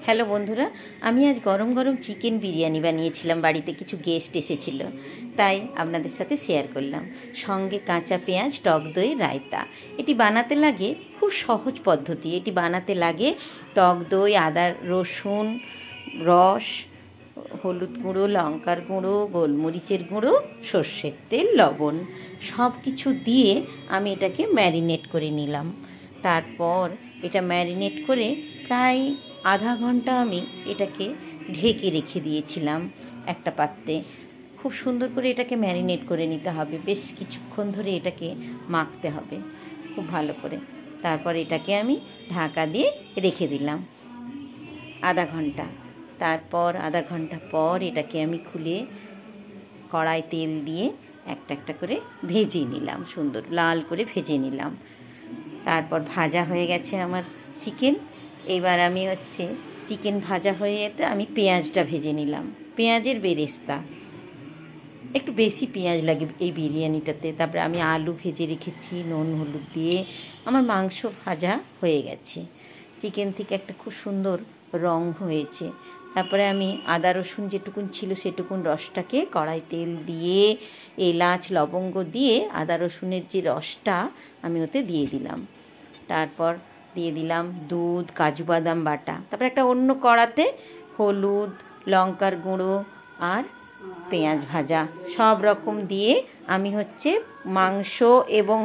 Hello বন্ধুরা, আমি আজ গরম গরম চিকেন বিরিয়ানি বানিয়েছিলাম। বাড়িতে কিছু গেস্ট এসেছিল, তাই আপনাদের সাথে শেয়ার করলাম। সঙ্গে কাঁচা পেঁয়াজ, টক দই, রায়তা। এটি বানাতে লাগে খুব সহজ পদ্ধতি। এটি বানাতে লাগে টক দই, আদা রসুন রস, হলুদ গুঁড়ো, লঙ্কার গুঁড়ো, গোলমরিচের গুঁড়ো, সর্ষের তেল, লবণ, সব কিছু দিয়ে আমি এটাকে ম্যারিনেট করে নিলাম। তারপর এটা ম্যারিনেট করে প্রায় আধা ঘন্টা আমি এটাকে ঢেকে রেখে দিয়েছিলাম একটা পাত্রে। খুব সুন্দর করে এটাকে ম্যারিনেট করে নিতে হবে, বেশ কিছুক্ষণ ধরে এটাকে মাখতে হবে খুব ভালো করে। তারপর এটাকে আমি ঢাকা দিয়ে রেখে দিলাম আধা ঘন্টা। তারপর আধা ঘন্টা পর এটাকে আমি খুলে কড়াই তেল দিয়ে একটা একটা করে ভেজে নিলাম, সুন্দর লাল করে ভেজে নিলাম। তারপর ভাজা হয়ে গেছে আমার চিকেন। এবার আমি চিকেন ভাজা হয়ে যেতে আমি পেঁয়াজটা ভেজে নিলাম, পেঁয়াজের বেরেস্তা। একটু বেশি পেঁয়াজ লাগে এই বিরিয়ানিটাতে। তারপরে আমি আলু ভেজে রেখেছি নুন হলুদ দিয়ে। আমার মাংস ভাজা হয়ে গেছে, চিকেন থেকে একটা খুব সুন্দর রং হয়েছে। তারপরে আমি আদা রসুন যেটুকুন ছিল সেটুকুন রসটাকে কড়াই তেল দিয়ে এলাচ লবঙ্গ দিয়ে আদা রসুনের যে রসটা আমি ওতে দিয়ে দিলাম। তারপর দিয়ে দিলাম দুধ, কাজু বাদাম বাটা। তারপর একটা অন্য কড়াতে হলুদ, লঙ্কার গুঁড়ো আর পেঁয়াজ ভাজা সব রকম দিয়ে আমি মাংস এবং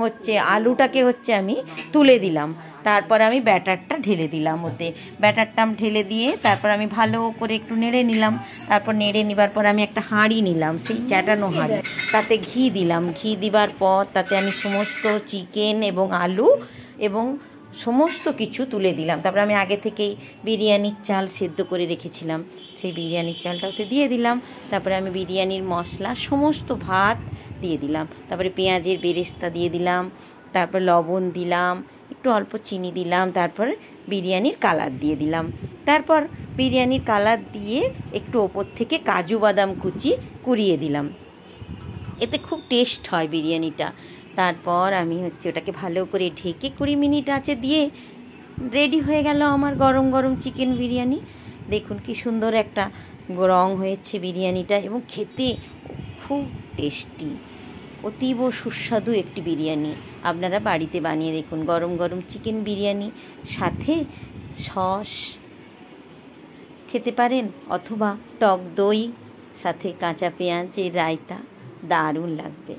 আলুটাকে আমি তুলে দিলাম। তারপর আমি ব্যাটারটা ঢেলে দিলাম ওতে। ব্যাটারটা ঢেলে দিয়ে তারপর আমি ভালো করে একটু নেড়ে নিলাম। তারপর নেড়ে নেবার পর আমি একটা হাঁড়ি নিলাম, সেই চ্যাটানো হাঁড়ি, তাতে ঘি দিলাম। ঘি দিবার পর তাতে আমি সমস্ত চিকেন এবং আলু এবং সমস্ত কিছু তুলে দিলাম। তারপরে আমি আগে থেকেই বিরিয়ানির চাল সেদ্ধ করে রেখেছিলাম, সেই বিরিয়ানির চালটা ওতে দিয়ে দিলাম। তারপরে আমি বিরিয়ানির মশলা সমস্ত ভাত দিয়ে দিলাম। তারপরে পেঁয়াজের বেরেস্তা দিয়ে দিলাম। তারপর লবণ দিলাম, একটু অল্প চিনি দিলাম। তারপর বিরিয়ানির কালার দিয়ে দিলাম। তারপর বিরিয়ানির কালার দিয়ে একটু ওপর থেকে কাজু বাদাম কুড়িয়ে দিলাম। এতে খুব টেস্ট হয় বিরিয়ানিটা। তারপর আমি ওটাকে ভালো করে ঢেকে 20 মিনিট আঁচে দিয়ে রেডি হয়ে গেল আমার গরম গরম চিকেন বিরিয়ানি। দেখুন কি সুন্দর একটা রং হয়েছে বিরিয়ানিটা, এবং খেতে খুব টেস্টি, অতীব সুস্বাদু একটি বিরিয়ানি। আপনারা বাড়িতে বানিয়ে দেখুন গরম গরম চিকেন বিরিয়ানি, সাথে সস খেতে পারেন অথবা টক দই, সাথে কাঁচা পেঁয়াজের রায়তা, দারুণ লাগবে।